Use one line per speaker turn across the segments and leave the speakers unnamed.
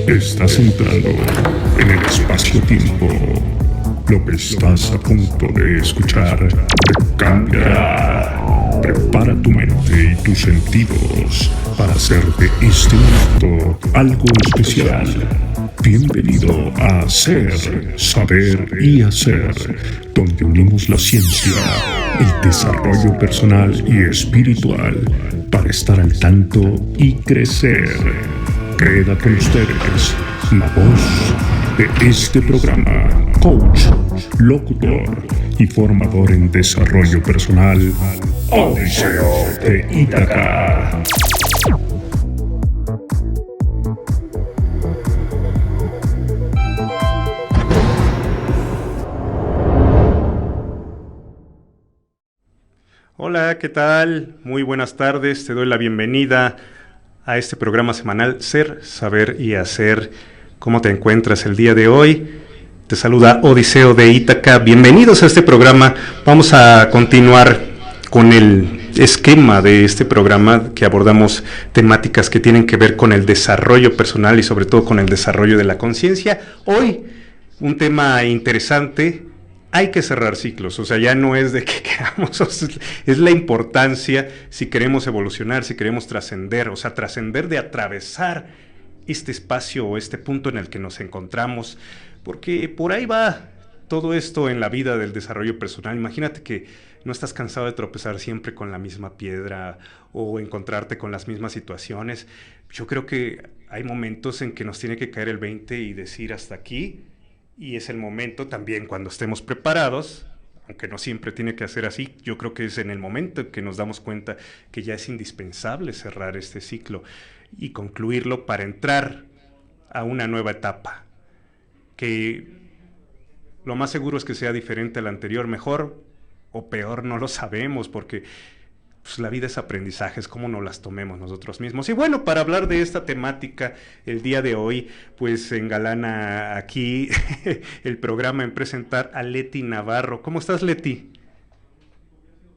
Estás entrando en el espacio-tiempo. Lo que estás a punto de escuchar te cambiará. Prepara tu mente y tus sentidos para hacer de este momento algo especial. Bienvenido a Ser, Saber y Hacer, donde unimos la ciencia, el desarrollo personal y espiritual para estar al tanto y crecer. Queda con ustedes la voz de este programa, coach, locutor y formador en desarrollo personal, Odiseo de Ítaca.
Hola, ¿qué tal? Muy buenas tardes, te doy la bienvenida a este programa semanal Ser, Saber y Hacer. ¿Cómo te encuentras el día de hoy? Te saluda Odiseo de Ítaca. Bienvenidos a este programa. Vamos a continuar con el esquema de este programa que abordamos temáticas que tienen que ver con el desarrollo personal y sobre todo con el desarrollo de la conciencia. Hoy, un tema interesante. Hay que cerrar ciclos, o sea, ya no es de que queramos, es la importancia si queremos evolucionar, si queremos trascender, o sea, trascender de atravesar este espacio o este punto en el que nos encontramos, porque por ahí va todo esto en la vida del desarrollo personal. Imagínate que no estás cansado de tropezar siempre con la misma piedra o encontrarte con las mismas situaciones. Yo creo que hay momentos en que nos tiene que caer el 20 y decir hasta aquí. Y es el momento también cuando estemos preparados, aunque no siempre tiene que ser así, yo creo que es en el momento en que nos damos cuenta que ya es indispensable cerrar este ciclo y concluirlo para entrar a una nueva etapa, que lo más seguro es que sea diferente a la anterior, mejor o peor no lo sabemos, porque pues la vida es aprendizaje, es como nos las tomemos nosotros mismos. Y bueno, para hablar de esta temática el día de hoy, pues engalana aquí el programa en presentar a Leti Navarro. ¿Cómo estás, Leti?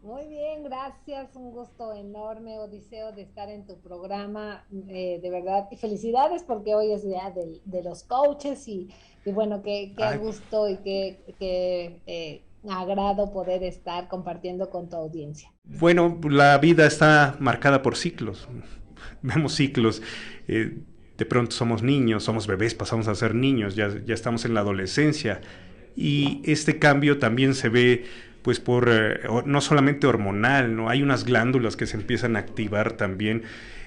Muy bien, gracias. Un gusto enorme, Odiseo, de estar en tu programa. De verdad, y felicidades porque hoy es día de los coaches y bueno, qué a
Ay,
gusto y qué agrado poder estar compartiendo con tu audiencia.
bueno, la vida está marcada por ciclos. Vemos ciclos. De pronto somos niños, somos bebés, pasamos a ser niños, ya estamos en la adolescencia. Y este cambio también se ve pues por no solamente hormonal, ¿no? Hay unas glándulas que se empiezan a activar también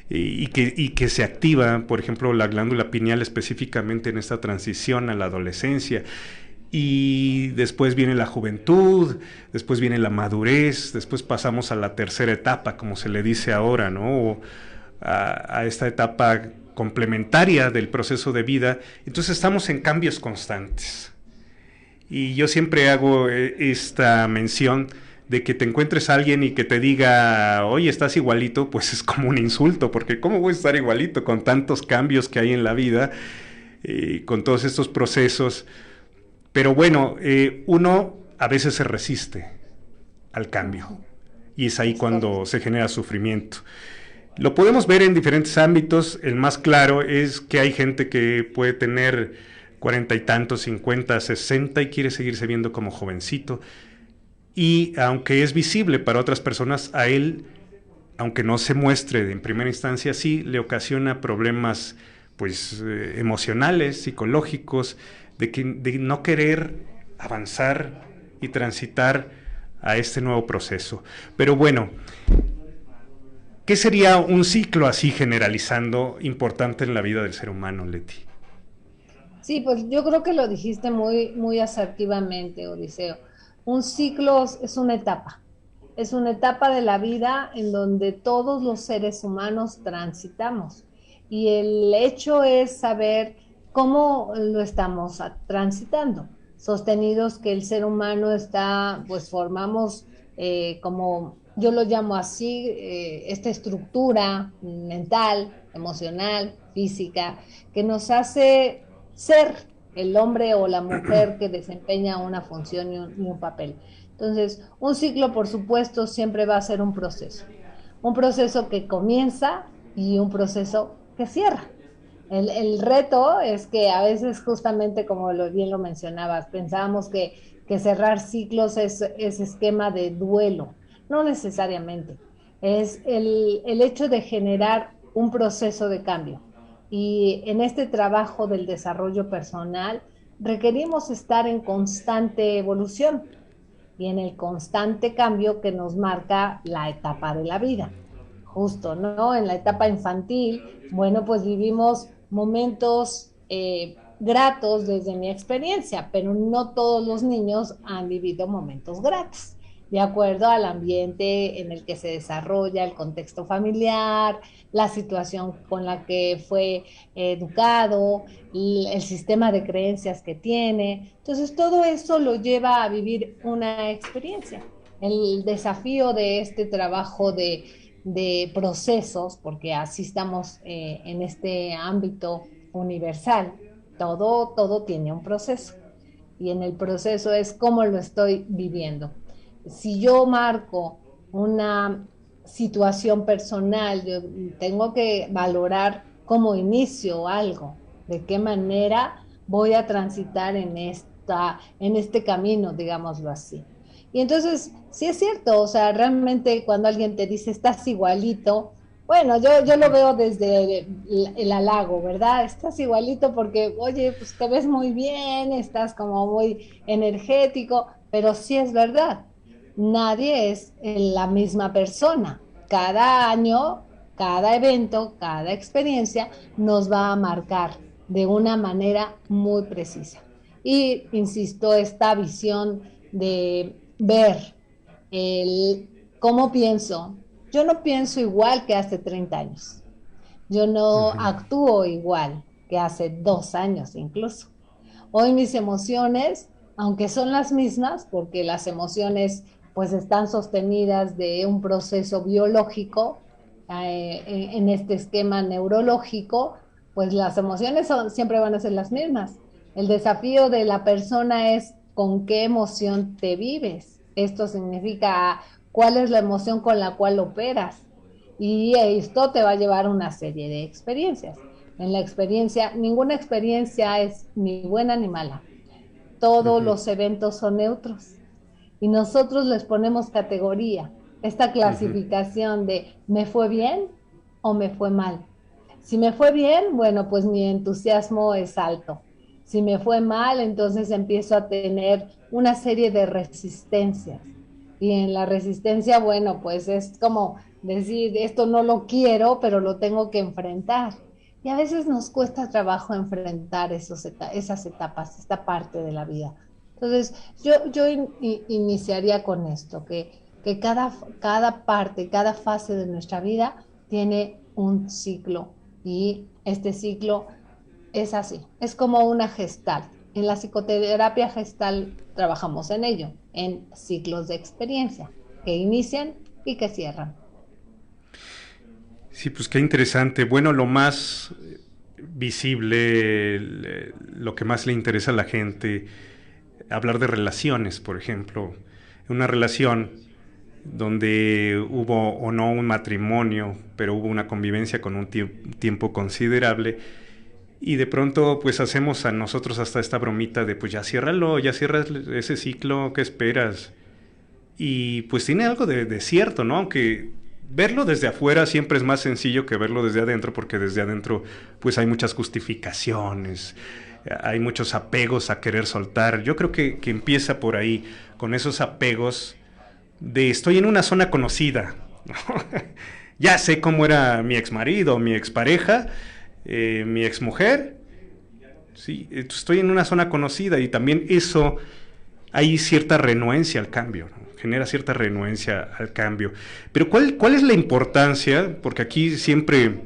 y que se activa, por ejemplo, la glándula pineal específicamente en esta transición a la adolescencia. Y después viene la juventud, después viene la madurez, después pasamos a la tercera etapa, como se le dice ahora, ¿no? O a esta etapa complementaria del proceso de vida. Entonces estamos en cambios constantes. Y yo siempre hago esta mención de que te encuentres a alguien y que te diga, oye, estás igualito, pues es como un insulto, porque ¿cómo voy a estar igualito con tantos cambios que hay en la vida, con todos estos procesos? Pero bueno, uno a veces se resiste al cambio
Ujú.
y es ahí
Es correcto.
cuando se genera sufrimiento. Lo podemos ver en diferentes ámbitos. El más claro es que hay gente que puede tener 40 y tantos, 50, 60 y quiere seguirse viendo como jovencito. Y aunque es visible para otras personas, a él, aunque no se muestre en primera instancia, sí le ocasiona problemas pues emocionales, psicológicos, de no querer avanzar y transitar a este nuevo proceso. Pero bueno, ¿qué sería un ciclo así generalizando importante en la vida del ser humano, Leti?
Sí, pues yo creo que lo dijiste muy asertivamente, Odiseo. Un ciclo es una etapa de la vida en donde todos los seres humanos transitamos. Y el hecho es saber cómo lo estamos transitando. Sostenidos que el ser humano está, pues formamos como yo lo llamo así, esta estructura mental, emocional, física, que nos hace ser el hombre o la mujer que desempeña una función y un papel. Entonces, un ciclo, por supuesto, siempre va a ser un proceso que comienza y un proceso que cierra. El reto es que a veces justamente como bien lo mencionabas, pensábamos que cerrar ciclos es esquema de duelo. No necesariamente. Es el hecho de generar un proceso de cambio. Y en este trabajo del desarrollo personal requerimos estar en constante evolución y en el constante cambio que nos marca la etapa de la vida. Justo, ¿no? En la etapa infantil, bueno, pues vivimos momentos gratos desde mi experiencia, pero no todos los niños han vivido momentos gratos, de acuerdo al ambiente en el que se desarrolla, el contexto familiar, la situación con la que fue educado, el sistema de creencias que tiene. Entonces, todo eso lo lleva a vivir una experiencia. El desafío de este trabajo de procesos, porque así estamos en este ámbito universal, todo tiene un proceso y en el proceso es cómo lo estoy viviendo. Si yo marco una situación personal, yo tengo que valorar cómo inicio algo, de qué manera voy a transitar en este camino, digámoslo así. Y entonces, sí es cierto, o sea, realmente cuando alguien te dice estás igualito, bueno, yo lo veo desde el halago, ¿verdad? Estás igualito porque, oye, pues te ves muy bien, estás como muy energético, pero sí es verdad, nadie es la misma persona. Cada año, cada evento, cada experiencia nos va a marcar de una manera muy precisa. Y, insisto, esta visión de ver el cómo pienso. Yo no pienso igual que hace 30 años. Yo no
Ujú.
actúo igual que hace 2 años incluso. Hoy mis emociones, aunque son las mismas, porque las emociones pues están sostenidas de un proceso biológico, en este esquema neurológico, pues las emociones siempre van a ser las mismas. El desafío de la persona es con qué emoción te vives. Esto significa cuál es la emoción con la cual operas. Y esto te va a llevar a una serie de experiencias. En la experiencia, ninguna experiencia es ni buena ni mala. Todos
Ujú.
los eventos son neutros y nosotros les ponemos categoría, esta
Ujú.
clasificación de me fue bien o me fue mal. Si me fue bien, bueno, pues mi entusiasmo es alto. Si me fue mal, entonces empiezo a tener una serie de resistencias. Y en la resistencia, bueno, pues es como decir, esto no lo quiero, pero lo tengo que enfrentar. Y a veces nos cuesta trabajo enfrentar esas etapas, esta parte de la vida. Entonces, yo iniciaría con esto, que cada parte, cada fase de nuestra vida tiene un ciclo y este ciclo es así, es como una gestal. En la psicoterapia gestal trabajamos en ello, en ciclos de experiencia que inician y que cierran.
Sí, pues qué interesante. Bueno, lo más visible, lo que más le interesa a la gente, hablar de relaciones, por ejemplo. Una relación donde hubo o no un matrimonio, pero hubo una convivencia con un tiempo considerable. Y de pronto pues hacemos a nosotros hasta esta bromita de pues ya ciérralo, ya cierras ese ciclo, ¿qué esperas? Y pues tiene algo de cierto, ¿no? Aunque verlo desde afuera siempre es más sencillo que verlo desde adentro, porque desde adentro pues hay muchas justificaciones, hay muchos apegos a querer soltar. Yo creo que empieza por ahí, con esos apegos de estoy en una zona conocida, ¿no? Ya sé cómo era mi ex marido, mi expareja, mi ex mujer. Sí, estoy en una zona conocida y también eso hay cierta renuencia al cambio, ¿no? Genera cierta renuencia al cambio. Pero ¿cuál es la importancia? Porque aquí siempre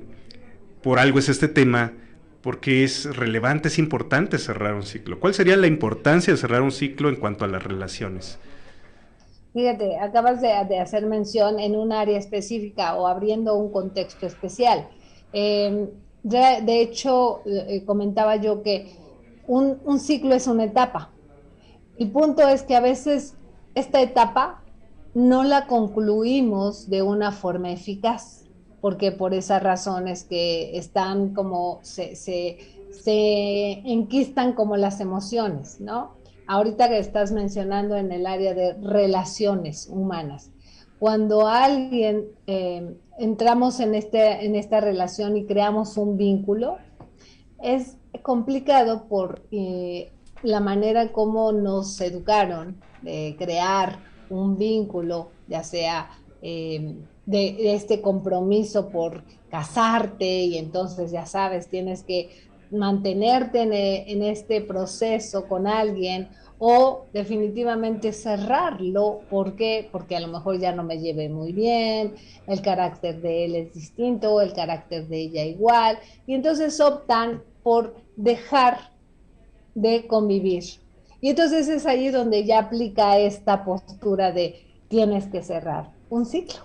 por algo es este tema, porque es relevante, es importante cerrar un ciclo. ¿Cuál sería la importancia de cerrar un ciclo en cuanto a las relaciones?
Fíjate, acabas de hacer mención en un área específica o abriendo un contexto especial. Eh, de hecho, comentaba yo que un ciclo es una etapa. El punto es que a veces esta etapa no la concluimos de una forma eficaz. porque por esas razones que están como, se enquistan como las emociones, ¿no? Ahorita que estás mencionando en el área de relaciones humanas, cuando alguien entramos en esta relación y creamos un vínculo, es complicado por la manera como nos educaron de crear un vínculo, ya sea de este compromiso por casarte y entonces ya sabes, tienes que mantenerte en este proceso con alguien o definitivamente cerrarlo. ¿Por qué? Porque a lo mejor ya no me llevé muy bien, el carácter de él es distinto, el carácter de ella igual, y entonces optan por dejar de convivir. Y entonces es ahí donde ya aplica esta postura de tienes que cerrar un ciclo.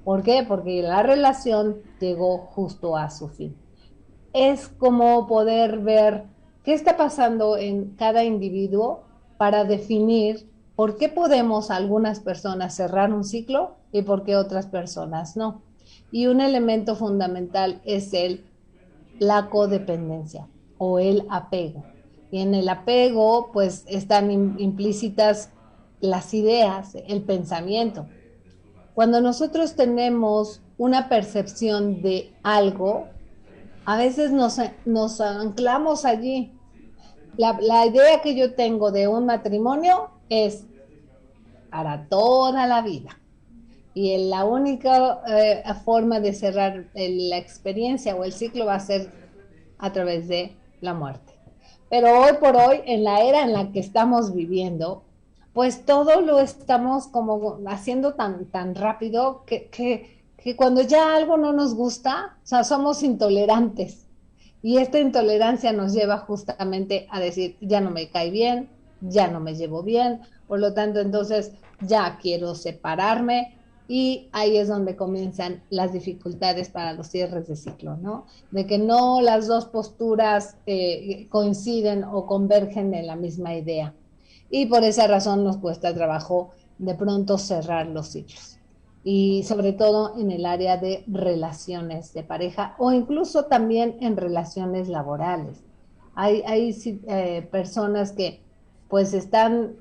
¿Por qué? Porque la relación llegó justo a su fin. Es como poder ver qué está pasando en cada individuo para definir por qué podemos algunas personas cerrar un ciclo y por qué otras personas no. Y un elemento fundamental es la codependencia o el apego. Y en el apego, pues están implícitas las ideas, el pensamiento. Cuando nosotros tenemos una percepción de algo, a veces nos anclamos allí. La idea que yo tengo de un matrimonio es para toda la vida. Y la única forma de cerrar la experiencia o el ciclo va a ser a través de la muerte. Pero hoy por hoy, en la era en la que estamos viviendo, pues todo lo estamos como haciendo tan rápido que cuando ya algo no nos gusta, o sea, somos intolerantes. Y esta intolerancia nos lleva justamente a decir, ya no me cae bien, ya no me llevo bien, por lo tanto, entonces ya quiero separarme, y ahí es donde comienzan las dificultades para los cierres de ciclo, ¿no? De que no las dos posturas coinciden o convergen en la misma idea. Y por esa razón nos cuesta trabajo de pronto cerrar los ciclos. Y sobre todo en el área de relaciones de pareja o incluso también en relaciones laborales. Hay personas que pues están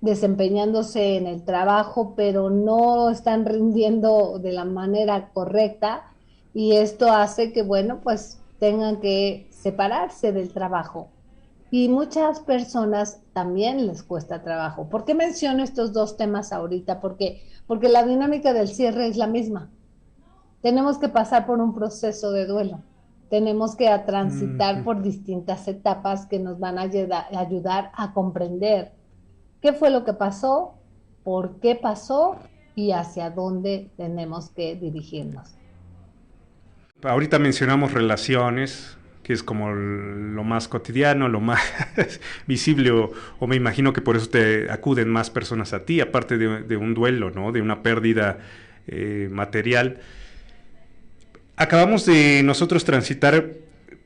desempeñándose en el trabajo, pero no están rindiendo de la manera correcta, y esto hace que, bueno, pues tengan que separarse del trabajo. Y muchas personas también les cuesta trabajo. ¿Por qué menciono estos dos temas ahorita? Porque la dinámica del cierre es la misma. Tenemos que pasar por un proceso de duelo. Tenemos que transitar por distintas etapas que nos van a ayudar a comprender qué fue lo que pasó, por qué pasó y hacia dónde tenemos que dirigirnos.
Ahorita mencionamos relaciones, que es como lo más cotidiano, lo más visible, o me imagino que por eso te acuden más personas a ti, aparte de un duelo, ¿no? De una pérdida material. Acabamos de nosotros transitar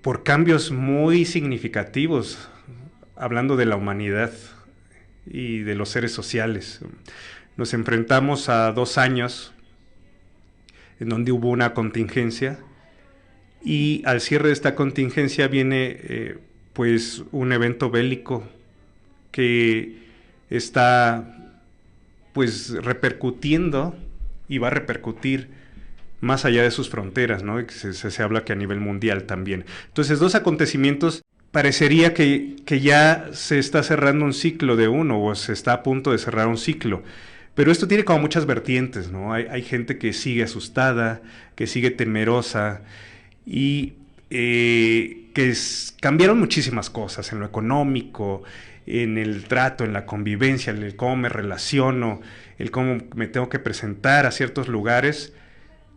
por cambios muy significativos, hablando de la humanidad y de los seres sociales. Nos enfrentamos a 2 años en donde hubo una contingencia, y al cierre de esta contingencia viene pues un evento bélico que está pues repercutiendo y va a repercutir más allá de sus fronteras, ¿no? Se habla que a nivel mundial también. Entonces, 2 acontecimientos, parecería que ya se está cerrando un ciclo de uno, o se está a punto de cerrar un ciclo. Pero esto tiene como muchas vertientes, ¿no? Hay gente que sigue asustada, que sigue temerosa, y cambiaron muchísimas cosas en lo económico, en el trato, en la convivencia, en el cómo me relaciono, el cómo me tengo que presentar a ciertos lugares.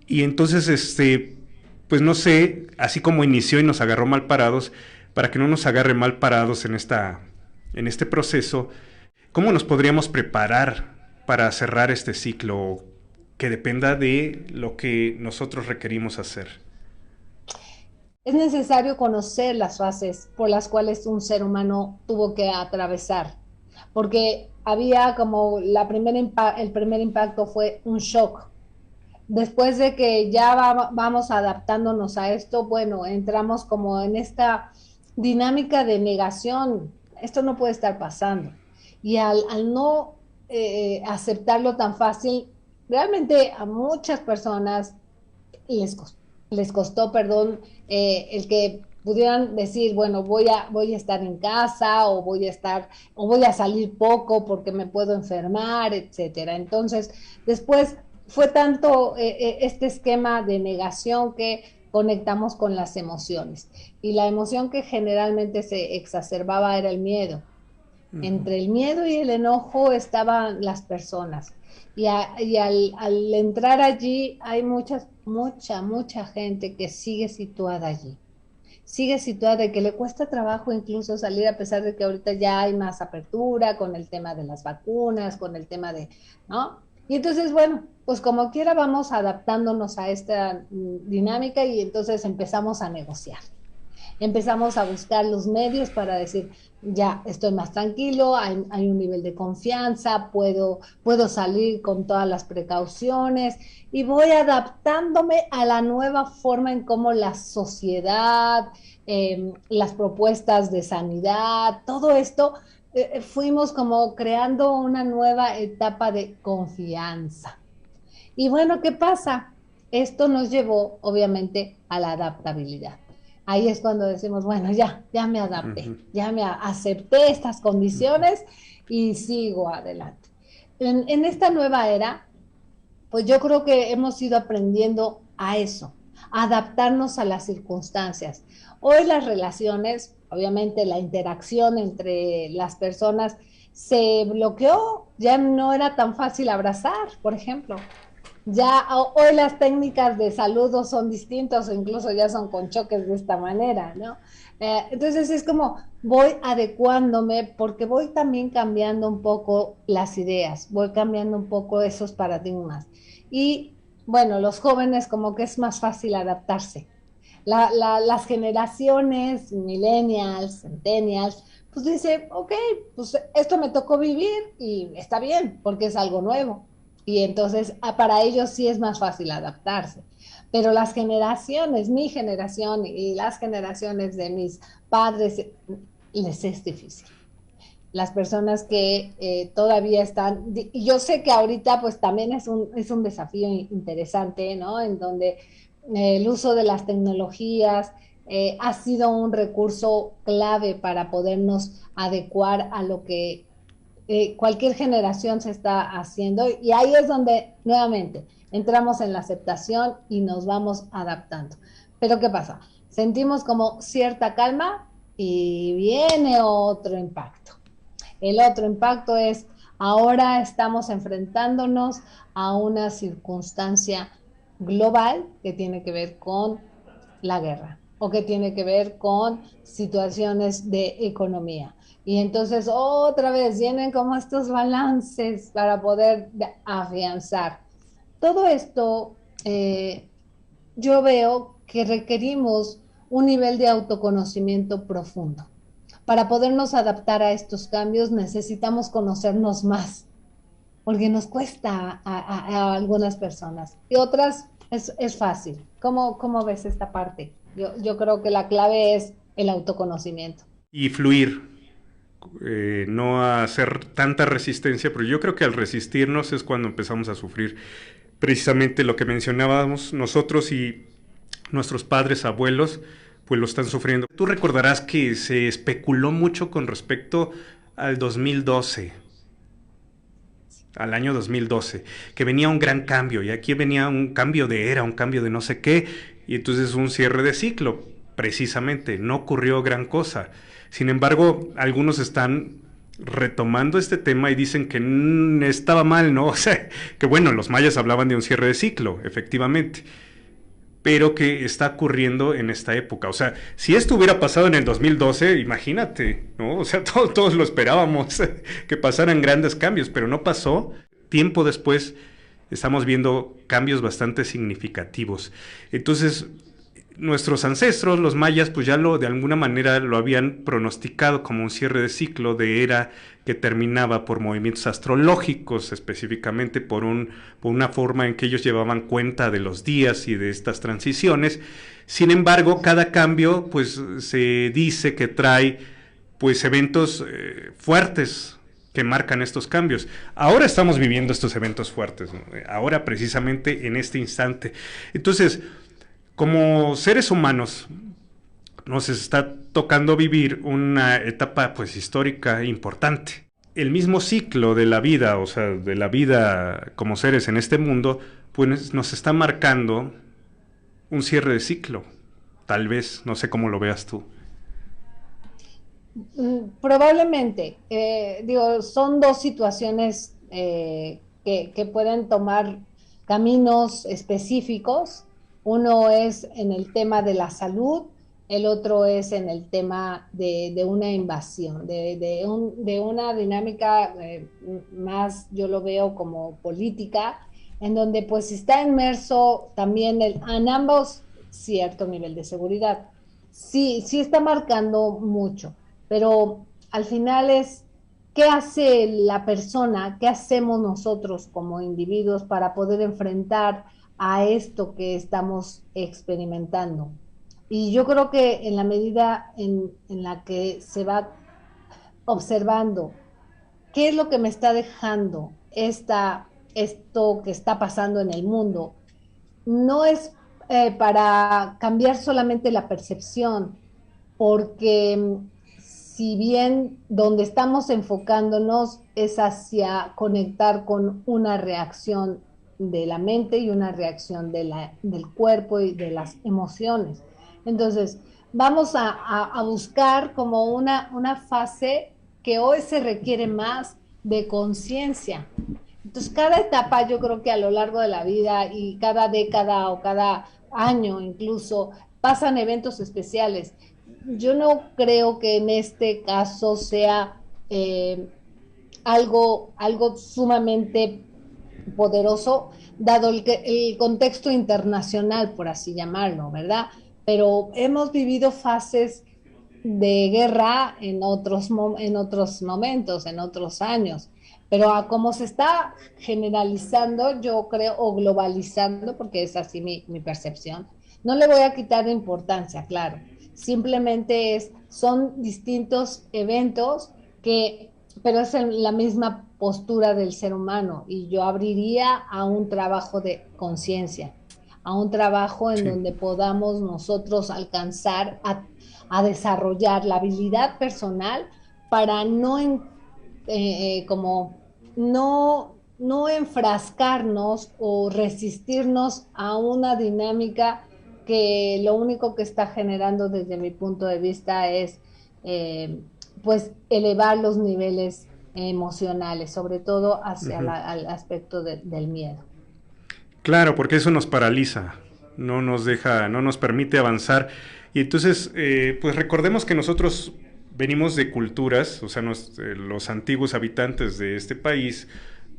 Y entonces, pues no sé, así como inició y nos agarró mal parados, para que no nos agarre mal parados en este proceso, ¿cómo nos podríamos preparar para cerrar este ciclo que dependa de lo que nosotros requerimos hacer?
Es necesario conocer las fases por las cuales un ser humano tuvo que atravesar, porque había como el primer impacto fue un shock. Después de que ya vamos adaptándonos a esto, bueno, entramos como en esta dinámica de negación. Esto no puede estar pasando. Y al no aceptarlo tan fácil, realmente a muchas personas les costó, les costó, perdón, el que pudieran decir, bueno, voy a estar en casa o voy a salir poco porque me puedo enfermar, etcétera. Entonces, después fue tanto este esquema de negación que conectamos con las emociones. Y la emoción que generalmente se exacerbaba era el miedo. Entre el miedo y el enojo estaban las personas. Al entrar allí hay mucha gente que sigue situada allí. Sigue situada y que le cuesta trabajo incluso salir a pesar de que ahorita ya hay más apertura con el tema de las vacunas, con el tema de, ¿no? Y entonces, bueno, pues como quiera vamos adaptándonos a esta dinámica y entonces empezamos a negociar. Empezamos a buscar los medios para decir, ya estoy más tranquilo, hay un nivel de confianza, puedo salir con todas las precauciones y voy adaptándome a la nueva forma en cómo la sociedad, las propuestas de sanidad, todo esto, fuimos como creando una nueva etapa de confianza. Y bueno, ¿qué pasa? Esto nos llevó, obviamente, a la adaptabilidad. Ahí es cuando decimos, bueno, ya me adapté, ya me acepté estas condiciones y sigo adelante. En esta nueva era, pues yo creo que hemos ido aprendiendo a eso, a adaptarnos a las circunstancias. Hoy las relaciones, obviamente la interacción entre las personas se bloqueó, ya no era tan fácil abrazar, por ejemplo. Ya hoy las técnicas de saludo son distintas o incluso ya son con choques de esta manera, ¿no? Entonces es como voy adecuándome porque voy también cambiando un poco las ideas, voy cambiando un poco esos paradigmas. Y bueno, los jóvenes como que es más fácil adaptarse. Las generaciones, millennials, centennials, pues dice, ok, pues esto me tocó vivir y está bien porque es algo nuevo y entonces para ellos sí es más fácil adaptarse. Pero las generaciones, mi generación y las generaciones de mis padres, les es difícil. Las personas que todavía están, y yo sé que ahorita pues también es un desafío interesante, ¿no? En donde el uso de las tecnologías ha sido un recurso clave para podernos adecuar a lo que cualquier generación se está haciendo y ahí es donde nuevamente entramos en la aceptación y nos vamos adaptando. Pero ¿qué pasa? Sentimos como cierta calma y viene otro impacto. El otro impacto es ahora estamos enfrentándonos a una circunstancia global que tiene que ver con la guerra o que tiene que ver con situaciones de economía. Y entonces otra vez vienen como estos balances para poder afianzar. Todo esto yo veo que requerimos un nivel de autoconocimiento profundo. Para podernos adaptar a estos cambios necesitamos conocernos más, porque nos cuesta a algunas personas y otras es fácil. ¿Cómo ves esta parte? Yo creo que la clave es el autoconocimiento.
Y fluir, no hacer tanta resistencia, pero yo creo que al resistirnos es cuando empezamos a sufrir precisamente lo que mencionábamos nosotros y nuestros padres, abuelos, pues lo están sufriendo. Tú recordarás que se especuló mucho con respecto al 2012, al año 2012, que venía un gran cambio, y aquí venía un cambio de era, un cambio de no sé qué, y entonces un cierre de ciclo, precisamente, no ocurrió gran cosa. Sin embargo, algunos están retomando este tema y dicen que estaba mal, ¿no? O sea, que bueno, los mayas hablaban de un cierre de ciclo, efectivamente, pero que está ocurriendo en esta época. O sea, si esto hubiera pasado en el 2012, imagínate, ¿no? O sea, todos lo esperábamos, que pasaran grandes cambios, pero no pasó. Tiempo después estamos viendo cambios bastante significativos. Entonces, nuestros ancestros, los mayas, pues ya de alguna manera lo habían pronosticado como un cierre de ciclo de era que terminaba por movimientos astrológicos, específicamente por una forma en que ellos llevaban cuenta de los días y de estas transiciones. Sin embargo, cada cambio, pues se dice que trae, pues, eventos fuertes que marcan estos cambios. Ahora estamos viviendo estos eventos fuertes, ¿no? Ahora precisamente en este instante. Entonces, como seres humanos, nos está tocando vivir una etapa, pues, histórica importante. El mismo ciclo de la vida, o sea, de la vida como seres en este mundo, pues nos está marcando un cierre de ciclo. Tal vez, no sé cómo lo veas tú.
Probablemente, son dos situaciones que pueden tomar caminos específicos. Uno es en el tema de la salud, el otro es en el tema de una invasión, de una dinámica más, yo lo veo como política, en donde pues está inmerso también en ambos cierto nivel de seguridad. Sí, sí está marcando mucho, pero al final es qué hace la persona, qué hacemos nosotros como individuos para poder enfrentar a esto que estamos experimentando. Y yo creo que en la medida en la que se va observando qué es lo que me está dejando esto que está pasando en el mundo, no es para cambiar solamente la percepción, porque si bien donde estamos enfocándonos es hacia conectar con una reacción de la mente y una reacción del cuerpo y de las emociones. Entonces, vamos a buscar como una fase que hoy se requiere más de conciencia. Entonces, cada etapa, yo creo que a lo largo de la vida y cada década o cada año incluso, pasan eventos especiales. Yo no creo que en este caso sea algo sumamente poderoso, dado el contexto internacional, por así llamarlo, ¿verdad? Pero hemos vivido fases de guerra en otros momentos, en otros años. Pero a cómo se está generalizando, yo creo, o globalizando, porque es así mi percepción, no le voy a quitar importancia, claro. Simplemente son distintos eventos pero es en la misma postura del ser humano, y yo abriría a un trabajo de conciencia, a un trabajo en donde podamos nosotros alcanzar a desarrollar la habilidad personal para como no enfrascarnos o resistirnos a una dinámica que lo único que está generando desde mi punto de vista es pues elevar los niveles emocionales, sobre todo hacia al aspecto del miedo.
Claro, porque eso nos paraliza, no nos permite avanzar. Y entonces, pues recordemos que nosotros venimos de culturas, o sea, los antiguos habitantes de este país,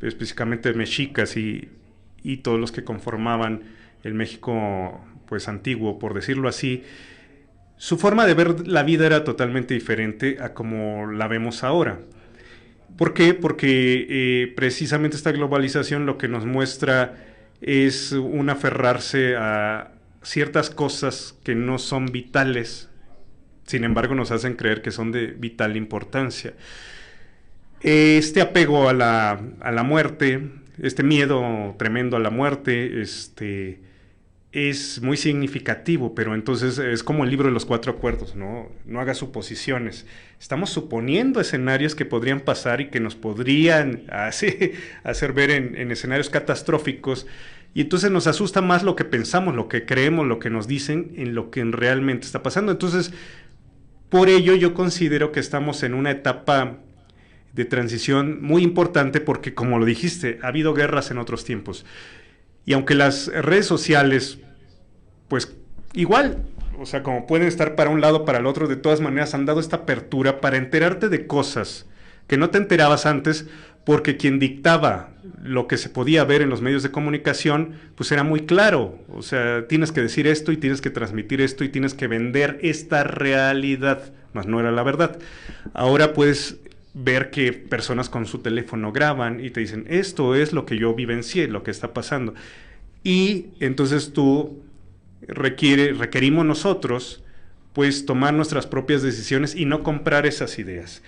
específicamente mexicas y todos los que conformaban el México, pues, antiguo, por decirlo así, su forma de ver la vida era totalmente diferente a como la vemos ahora. ¿Por qué? Porque precisamente esta globalización lo que nos muestra es un aferrarse a ciertas cosas que no son vitales, sin embargo nos hacen creer que son de vital importancia. Este apego a la muerte, este miedo tremendo a la muerte, es muy significativo, pero entonces es como el libro de los 4 acuerdos, ¿no? No hagas suposiciones. Estamos suponiendo escenarios que podrían pasar y que nos podrían hacer ver en escenarios catastróficos, y entonces nos asusta más lo que pensamos, lo que creemos, lo que nos dicen, en lo que realmente está pasando. Entonces, por ello yo considero que estamos en una etapa de transición muy importante, porque, como lo dijiste, ha habido guerras en otros tiempos. Y aunque las redes sociales, pues igual, o sea, como pueden estar para un lado, para el otro, de todas maneras han dado esta apertura para enterarte de cosas que no te enterabas antes, porque quien dictaba lo que se podía ver en los medios de comunicación, pues era muy claro. O sea, tienes que decir esto y tienes que transmitir esto y tienes que vender esta realidad, mas no era la verdad. Ahora puedes ver que personas con su teléfono graban y te dicen, esto es lo que yo vivencié, lo que está pasando. Y entonces requerimos nosotros, pues, tomar nuestras propias decisiones y no comprar esas ideas.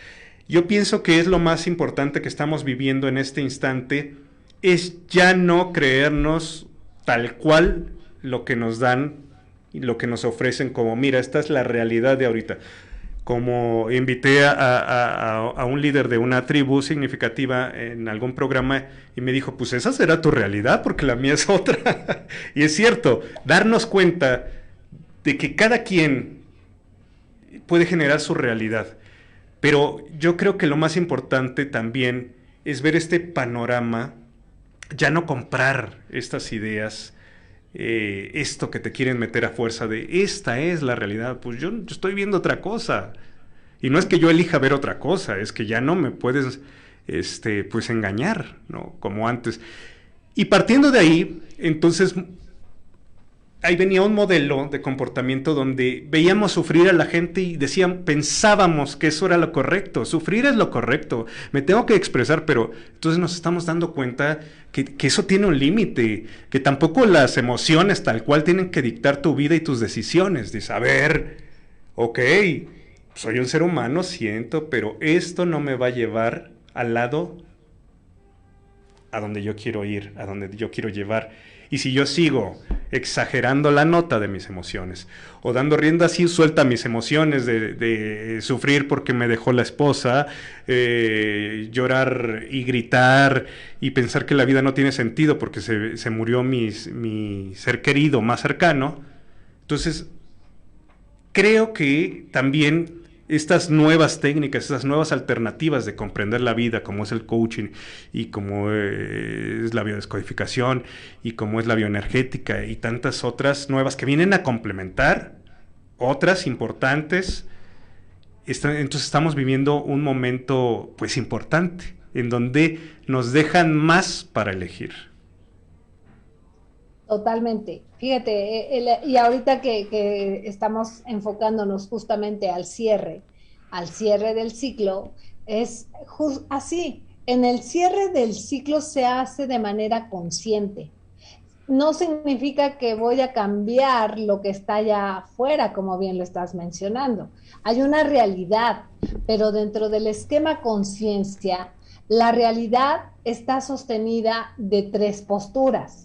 Yo pienso que es lo más importante que estamos viviendo en este instante, es ya no creernos tal cual lo que nos dan y lo que nos ofrecen como, mira, esta es la realidad de ahorita. Como invité a un líder de una tribu significativa en algún programa y me dijo, pues esa será tu realidad porque la mía es otra. Y es cierto, darnos cuenta de que cada quien puede generar su realidad. Pero yo creo que lo más importante también es ver este panorama, ya no comprar estas ideas, esto que te quieren meter a fuerza de esta es la realidad. Pues yo estoy viendo otra cosa. Y no es que yo elija ver otra cosa, es que ya no me puedes pues engañar, ¿no? Como antes. Y partiendo de ahí, entonces ahí venía un modelo de comportamiento donde veíamos sufrir a la gente y pensábamos que eso era lo correcto, sufrir es lo correcto, me tengo que expresar, pero entonces nos estamos dando cuenta que eso tiene un límite, que tampoco las emociones tal cual tienen que dictar tu vida y tus decisiones, de saber, ok, soy un ser humano, siento, pero esto no me va a llevar al lado a donde yo quiero ir, a donde yo quiero llevar. Y si yo sigo exagerando la nota de mis emociones o dando rienda así suelta a mis emociones de sufrir porque me dejó la esposa, llorar y gritar y pensar que la vida no tiene sentido porque se murió mi ser querido más cercano, entonces creo que también estas nuevas técnicas, estas nuevas alternativas de comprender la vida, como es el coaching y como es la biodescodificación y como es la bioenergética y tantas otras nuevas que vienen a complementar otras importantes, entonces estamos viviendo un momento pues importante en donde nos dejan más para elegir.
Totalmente. Fíjate, y ahorita que estamos enfocándonos justamente al cierre del ciclo, es así. En el cierre del ciclo se hace de manera consciente. No significa que voy a cambiar lo que está allá afuera, como bien lo estás mencionando. Hay una realidad, pero dentro del esquema conciencia, la realidad está sostenida de tres posturas.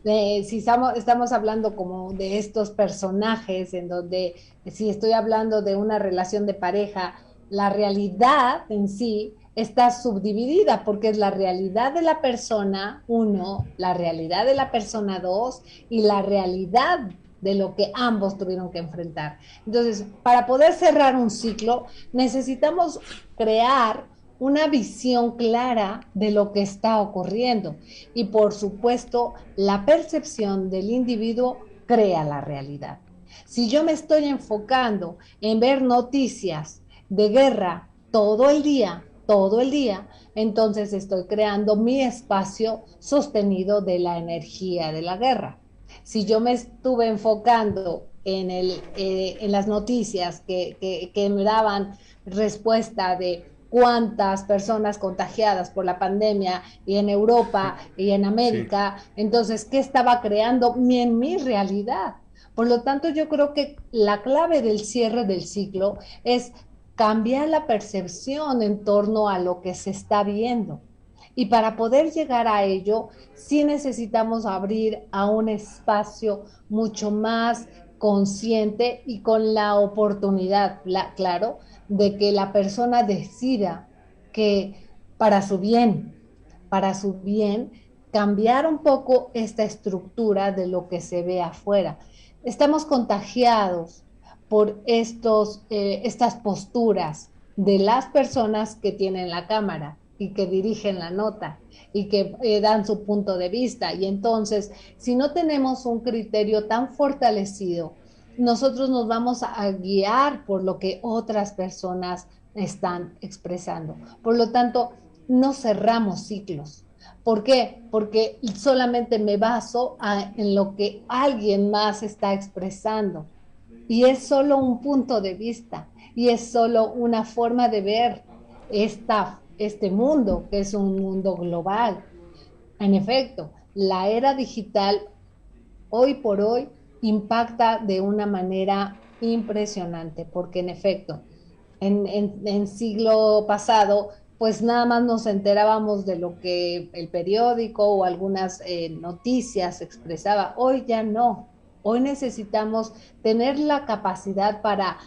Si estamos hablando como de estos personajes, en donde si estoy hablando de una relación de pareja, la realidad en sí está subdividida porque es la realidad de la persona 1, la realidad de la persona 2 y la realidad de lo que ambos tuvieron que enfrentar. Entonces, para poder cerrar un ciclo, necesitamos crear una visión clara de lo que está ocurriendo. Y por supuesto, la percepción del individuo crea la realidad. Si yo me estoy enfocando en ver noticias de guerra todo el día, entonces estoy creando mi espacio sostenido de la energía de la guerra. Si yo me estuve enfocando en las noticias que me daban respuesta de cuántas personas contagiadas por la pandemia y en Europa y en América, sí. Entonces, ¿qué estaba creando en mi realidad? Por lo tanto, yo creo que la clave del cierre del ciclo es cambiar la percepción en torno a lo que se está viendo. Y para poder llegar a ello, sí necesitamos abrir a un espacio mucho más consciente y con la oportunidad, claro, de que la persona decida que para su bien, cambiar un poco esta estructura de lo que se ve afuera. Estamos contagiados por estas posturas de las personas que tienen la cámara y que dirigen la nota y que dan su punto de vista. Y entonces, si no tenemos un criterio tan fortalecido, nosotros nos vamos a guiar por lo que otras personas están expresando. Por lo tanto, no cerramos ciclos. ¿Por qué? Porque solamente me baso en lo que alguien más está expresando. Y es solo un punto de vista y es solo una forma de ver este mundo, que es un mundo global. En efecto, la era digital hoy por hoy impacta de una manera impresionante, porque en efecto, en siglo pasado, pues nada más nos enterábamos de lo que el periódico o algunas noticias expresaba. Hoy ya no. Hoy necesitamos tener la capacidad para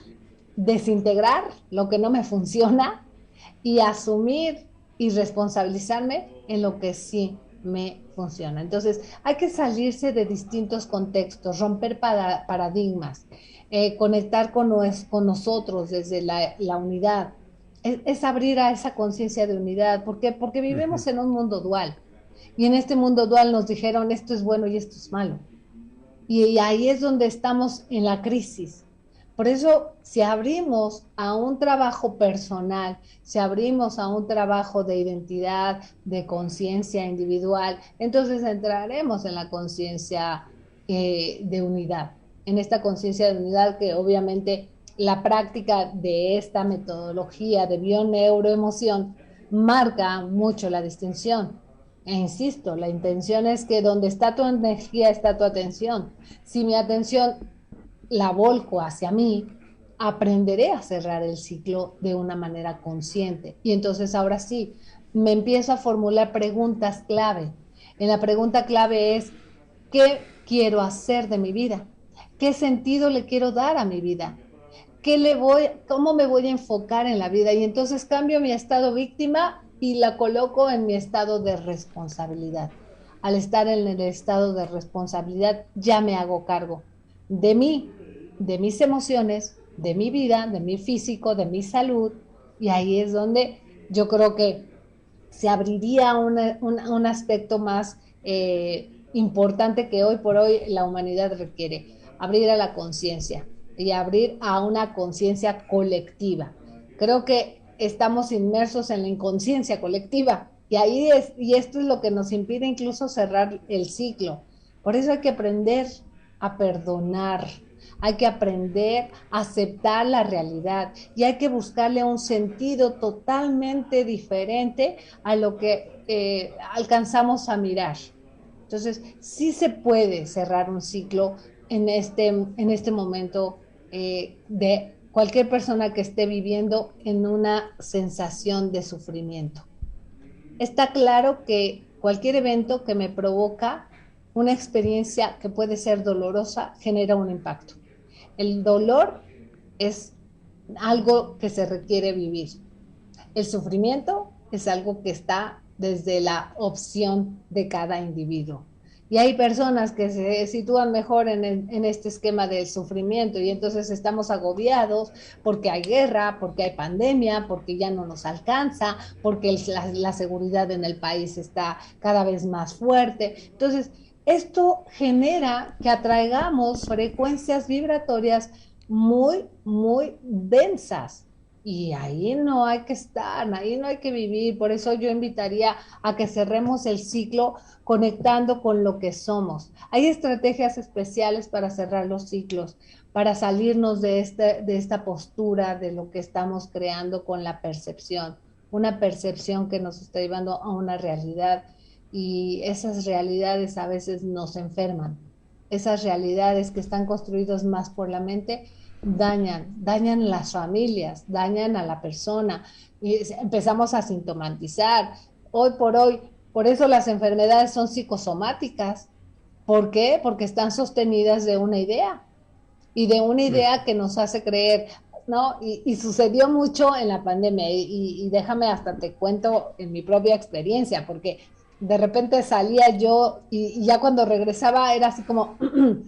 desintegrar lo que no me funciona y asumir y responsabilizarme en lo que sí me funciona. Entonces, hay que salirse de distintos contextos, romper paradigmas, conectar con nosotros desde la unidad. Es abrir a esa conciencia de unidad. ¿Por qué? Porque vivimos en un mundo dual. Y en este mundo dual nos dijeron esto es bueno y esto es malo. Y ahí es donde estamos en la crisis. Por eso, si abrimos a un trabajo personal, si abrimos a un trabajo de identidad, de conciencia individual, entonces entraremos en la conciencia de unidad, en esta conciencia de unidad que obviamente la práctica de esta metodología de bioneuroemoción marca mucho la distinción. E insisto, la intención es que donde está tu energía está tu atención. Si mi atención la volco hacia mí, aprenderé a cerrar el ciclo de una manera consciente. Y entonces ahora sí, me empiezo a formular preguntas clave. En la pregunta clave es, ¿qué quiero hacer de mi vida? ¿Qué sentido le quiero dar a mi vida? ¿Cómo me voy a enfocar en la vida? Y entonces cambio mi estado víctima y la coloco en mi estado de responsabilidad. Al estar en el estado de responsabilidad, ya me hago cargo de mí, de mis emociones, de mi vida, de mi físico, de mi salud, y ahí es donde yo creo que se abriría un aspecto más importante que hoy por hoy la humanidad requiere, abrir a la conciencia y abrir a una conciencia colectiva. Creo que estamos inmersos en la inconsciencia colectiva y esto es lo que nos impide incluso cerrar el ciclo. Por eso hay que aprender a perdonar, hay que aprender a aceptar la realidad y hay que buscarle un sentido totalmente diferente a lo que alcanzamos a mirar. Entonces, sí se puede cerrar un ciclo en este momento de cualquier persona que esté viviendo en una sensación de sufrimiento. Está claro que cualquier evento que me provoca una experiencia que puede ser dolorosa genera un impacto. El dolor es algo que se requiere vivir. El sufrimiento es algo que está desde la opción de cada individuo. Y hay personas que se sitúan mejor en este esquema del sufrimiento y entonces estamos agobiados porque hay guerra, porque hay pandemia, porque ya no nos alcanza, porque la seguridad en el país está cada vez más fuerte. Entonces, esto genera que atraigamos frecuencias vibratorias muy, muy densas. Y ahí no hay que estar, ahí no hay que vivir. Por eso yo invitaría a que cerremos el ciclo conectando con lo que somos. Hay estrategias especiales para cerrar los ciclos, para salirnos de esta postura de lo que estamos creando con la percepción. Una percepción que nos está llevando a una realidad y esas realidades a veces nos enferman. Esas realidades que están construidas más por la mente dañan las familias, dañan a la persona y empezamos a sintomatizar. Hoy por hoy, por eso las enfermedades son psicosomáticas. ¿Por qué? Porque están sostenidas de una idea y de una idea que nos hace creer, ¿no? Y sucedió mucho en la pandemia y déjame hasta te cuento en mi propia experiencia, porque de repente salía yo y ya cuando regresaba era así como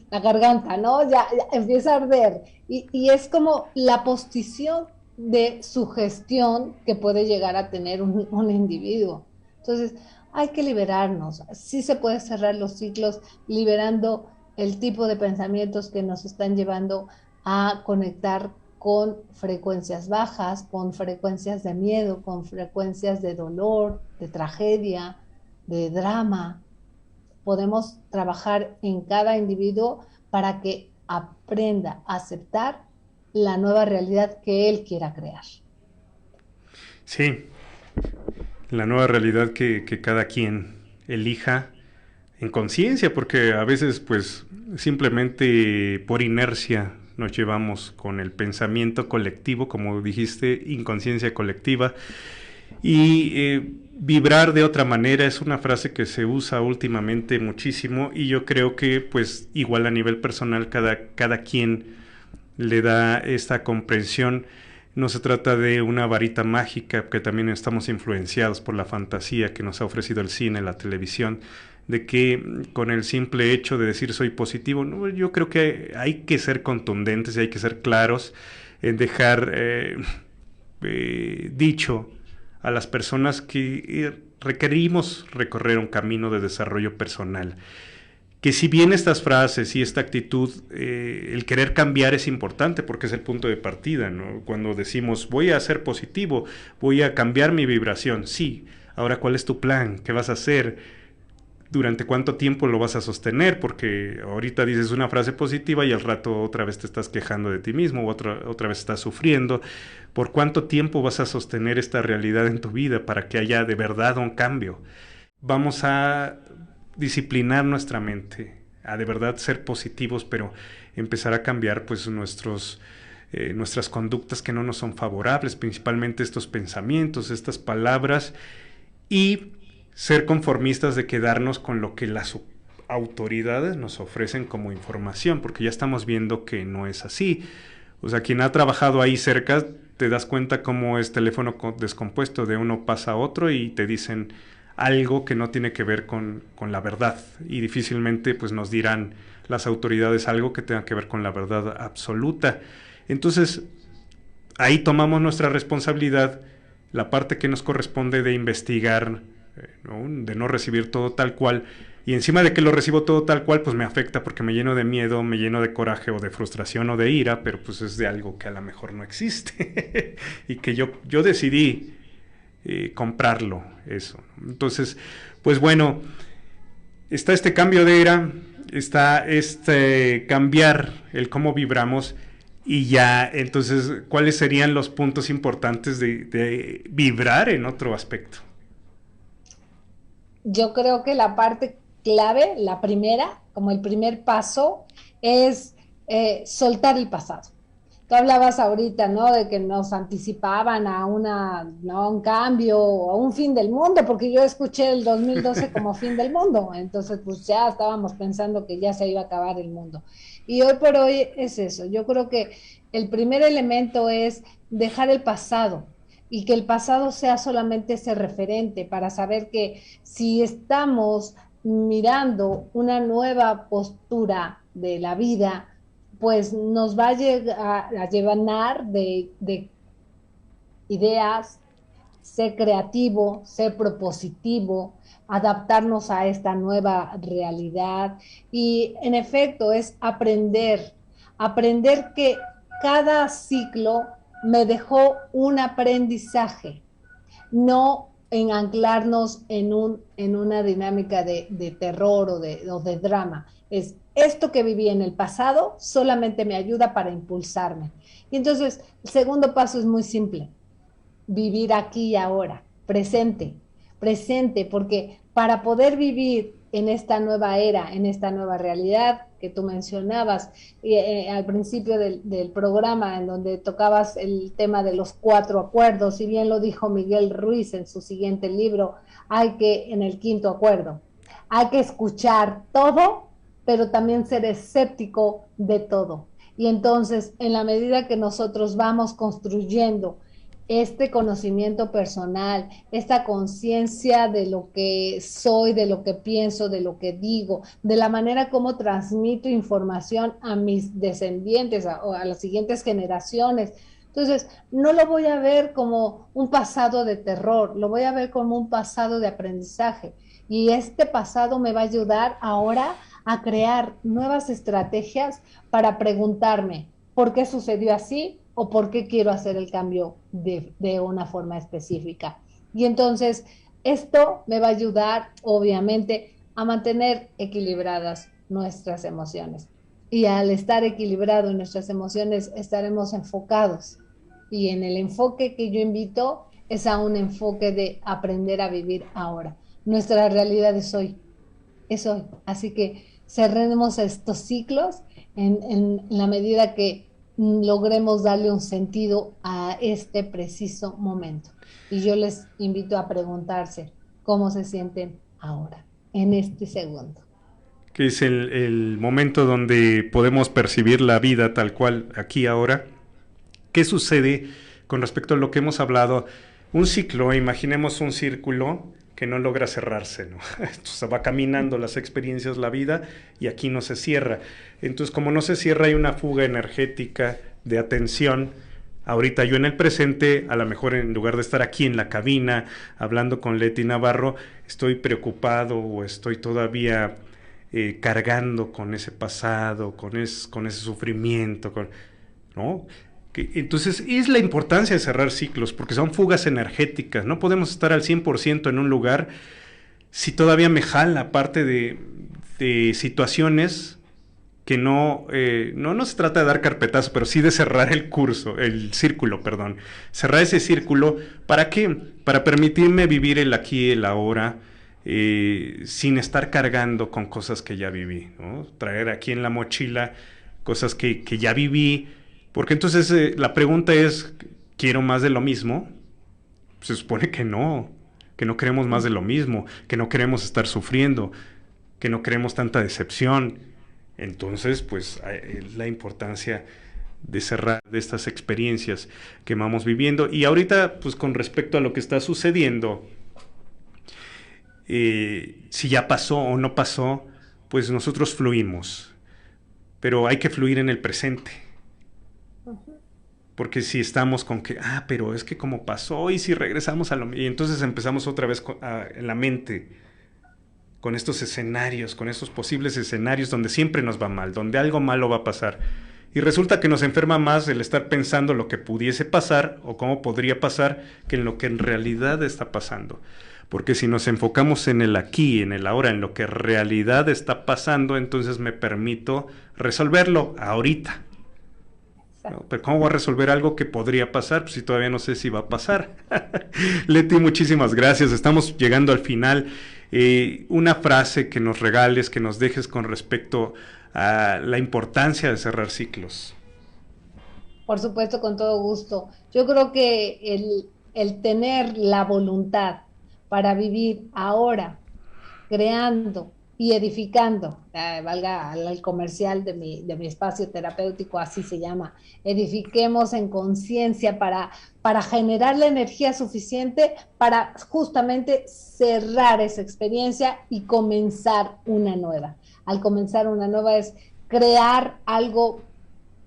la garganta, ¿no? Ya empieza a arder. Y es como la posición de sugestión que puede llegar a tener un individuo. Entonces, hay que liberarnos. Sí se puede cerrar los ciclos liberando el tipo de pensamientos que nos están llevando a conectar con frecuencias bajas, con frecuencias de miedo, con frecuencias de dolor, de tragedia, de drama. Podemos trabajar en cada individuo para que aprenda a aceptar la nueva realidad que él quiera crear.
Sí, la nueva realidad que cada quien elija en conciencia, porque a veces pues simplemente por inercia nos llevamos con el pensamiento colectivo, como dijiste, inconsciencia colectiva, y vibrar de otra manera es una frase que se usa últimamente muchísimo, y yo creo que pues igual a nivel personal cada quien le da esta comprensión. No se trata de una varita mágica, que también estamos influenciados por la fantasía que nos ha ofrecido el cine, la televisión, de que con el simple hecho de decir soy positivo, no, yo creo que hay que ser contundentes y hay que ser claros en dejar dicho a las personas que requerimos recorrer un camino de desarrollo personal. Que si bien estas frases y esta actitud, el querer cambiar es importante porque es el punto de partida, ¿no? Cuando decimos voy a ser positivo, voy a cambiar mi vibración, sí, ahora ¿cuál es tu plan? ¿Qué vas a hacer? ¿Durante cuánto tiempo lo vas a sostener? Porque ahorita dices una frase positiva y al rato otra vez te estás quejando de ti mismo, o otra vez estás sufriendo. ¿Por cuánto tiempo vas a sostener esta realidad en tu vida para que haya de verdad un cambio? Vamos a disciplinar nuestra mente, a de verdad ser positivos, pero empezar a cambiar pues nuestras conductas que no nos son favorables, principalmente estos pensamientos, estas palabras, y ser conformistas de quedarnos con lo que las autoridades nos ofrecen como información, porque ya estamos viendo que no es así. O sea, quien ha trabajado ahí cerca, te das cuenta cómo es teléfono descompuesto, de uno pasa a otro y te dicen algo que no tiene que ver con la verdad, y difícilmente pues nos dirán las autoridades algo que tenga que ver con la verdad absoluta. Entonces ahí tomamos nuestra responsabilidad, la parte que nos corresponde de investigar, ¿no? De no recibir todo tal cual, y encima de que lo recibo todo tal cual, pues me afecta porque me lleno de miedo, me lleno de coraje o de frustración o de ira, pero pues es de algo que a lo mejor no existe y que yo decidí comprarlo, eso. Entonces, pues bueno, está este cambio de era, está este cambiar el cómo vibramos, y ya, entonces, ¿cuáles serían los puntos importantes de vibrar en otro aspecto?
Yo creo que la parte clave, la primera, como el primer paso, es soltar el pasado. Tú hablabas ahorita, ¿no? De que nos anticipaban a ¿no? A un cambio o a un fin del mundo, porque yo escuché el 2012 como fin del mundo, entonces pues ya estábamos pensando que ya se iba a acabar el mundo. Y hoy por hoy es eso. Yo creo que el primer elemento es dejar el pasado y que el pasado sea solamente ese referente para saber que si estamos mirando una nueva postura de la vida, pues nos va a llevar de ideas, ser creativo, ser propositivo, adaptarnos a esta nueva realidad. Y en efecto es aprender que cada ciclo me dejó un aprendizaje, no en anclarnos en una dinámica de terror o de drama. Es esto que viví en el pasado solamente me ayuda para impulsarme. Y entonces, el segundo paso es muy simple: vivir aquí y ahora, presente, porque para poder vivir en esta nueva era, en esta nueva realidad que tú mencionabas al principio del programa, en donde tocabas el tema de los 4 acuerdos, y bien lo dijo Miguel Ruiz en su siguiente libro, en el 5º acuerdo, hay que escuchar todo, pero también ser escéptico de todo. Y entonces, en la medida que nosotros vamos construyendo este conocimiento personal, esta conciencia de lo que soy, de lo que pienso, de lo que digo, de la manera como transmito información a mis descendientes o a las siguientes generaciones. Entonces, no lo voy a ver como un pasado de terror, lo voy a ver como un pasado de aprendizaje. Y este pasado me va a ayudar ahora a crear nuevas estrategias para preguntarme, ¿por qué sucedió así? o por qué quiero hacer el cambio de una forma específica. Y entonces esto me va a ayudar, obviamente, a mantener equilibradas nuestras emociones. Y al estar equilibrado en nuestras emociones, estaremos enfocados. Y en el enfoque que yo invito es a un enfoque de aprender a vivir ahora. Nuestra realidad es hoy. Es hoy. Así que cerremos estos ciclos en la medida que logremos darle un sentido a este preciso momento. Y yo les invito a preguntarse cómo se sienten ahora, en este segundo.
Que es el momento donde podemos percibir la vida tal cual, aquí, ahora. ¿Qué sucede con respecto a lo que hemos hablado? Un ciclo, imaginemos un círculo que no logra cerrarse, ¿no? Entonces va caminando las experiencias, la vida, y aquí no se cierra. Entonces, como no se cierra, hay una fuga energética de atención. Ahorita yo en el presente, a lo mejor en lugar de estar aquí en la cabina hablando con Leti Navarro, estoy preocupado o estoy todavía cargando con ese pasado, con ese sufrimiento, ¿no? Entonces es la importancia de cerrar ciclos, porque son fugas energéticas. No podemos estar al 100% en un lugar si todavía me jala parte de situaciones que no se trata de dar carpetazo, pero sí de cerrar el círculo, perdón. Cerrar ese círculo, ¿para qué? Para permitirme vivir el aquí y el ahora, sin estar cargando con cosas que ya viví, ¿no? Traer aquí en la mochila cosas que ya viví, porque entonces la pregunta es, ¿quiero más de lo mismo? Se supone que no queremos más de lo mismo, que no queremos estar sufriendo, que no queremos tanta decepción. Entonces, pues, la importancia de cerrar de estas experiencias que vamos viviendo. Y ahorita, pues, con respecto a lo que está sucediendo, si ya pasó o no pasó, pues nosotros fluimos, pero hay que fluir en el presente. Porque si estamos con que, pero es que como pasó, y si regresamos y entonces empezamos otra vez en la mente, con estos escenarios, con estos posibles escenarios donde siempre nos va mal, donde algo malo va a pasar. Y resulta que nos enferma más el estar pensando lo que pudiese pasar o cómo podría pasar que en lo que en realidad está pasando. Porque si nos enfocamos en el aquí, en el ahora, en lo que en realidad está pasando, entonces me permito resolverlo ahorita. ¿No? Pero ¿cómo voy a resolver algo que podría pasar? Pues si todavía no sé si va a pasar. Leti, muchísimas gracias. Estamos llegando al final. Una frase que nos regales, que nos dejes con respecto a la importancia de cerrar ciclos.
Por supuesto, con todo gusto. Yo creo que el tener la voluntad para vivir ahora, creando y edificando, valga el comercial de mi espacio terapéutico, así se llama, edifiquemos en conciencia para generar la energía suficiente para justamente cerrar esa experiencia y comenzar una nueva. Al comenzar una nueva es crear algo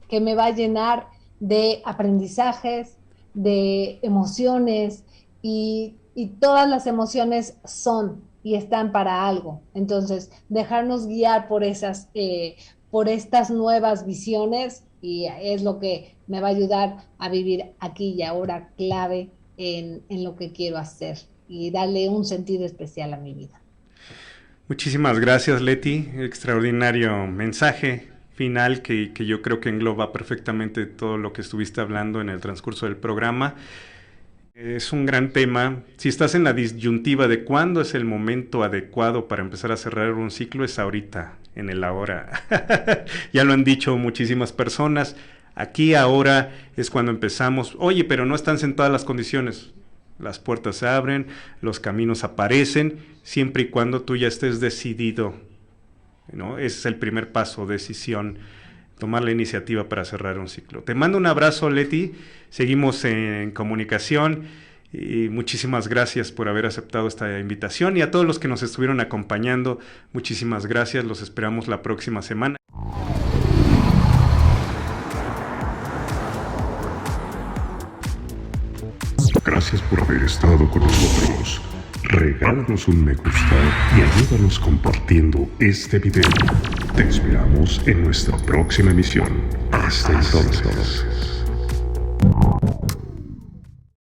que me va a llenar de aprendizajes, de emociones, y todas las emociones son y están para algo. Entonces, dejarnos guiar por estas nuevas visiones, y es lo que me va a ayudar a vivir aquí y ahora, clave en lo que quiero hacer y darle un sentido especial a mi vida.
Muchísimas gracias, Leti. Extraordinario mensaje final que yo creo que engloba perfectamente todo lo que estuviste hablando en el transcurso del programa. Es un gran tema. Si estás en la disyuntiva de cuándo es el momento adecuado para empezar a cerrar un ciclo, es ahorita, en el ahora. Ya lo han dicho muchísimas personas. Aquí ahora es cuando empezamos. Oye, pero no están sentadas las condiciones. Las puertas se abren, los caminos aparecen, siempre y cuando tú ya estés decidido, ¿no? Ese es el primer paso, decisión. Tomar la iniciativa para cerrar un ciclo. Te mando un abrazo, Leti. Seguimos en comunicación y muchísimas gracias por haber aceptado esta invitación, y a todos los que nos estuvieron acompañando, muchísimas gracias. Los esperamos la próxima semana.
Gracias por haber estado con nosotros. Regálanos un me gusta y ayúdanos compartiendo este video. Te esperamos en nuestra próxima emisión. Hasta entonces.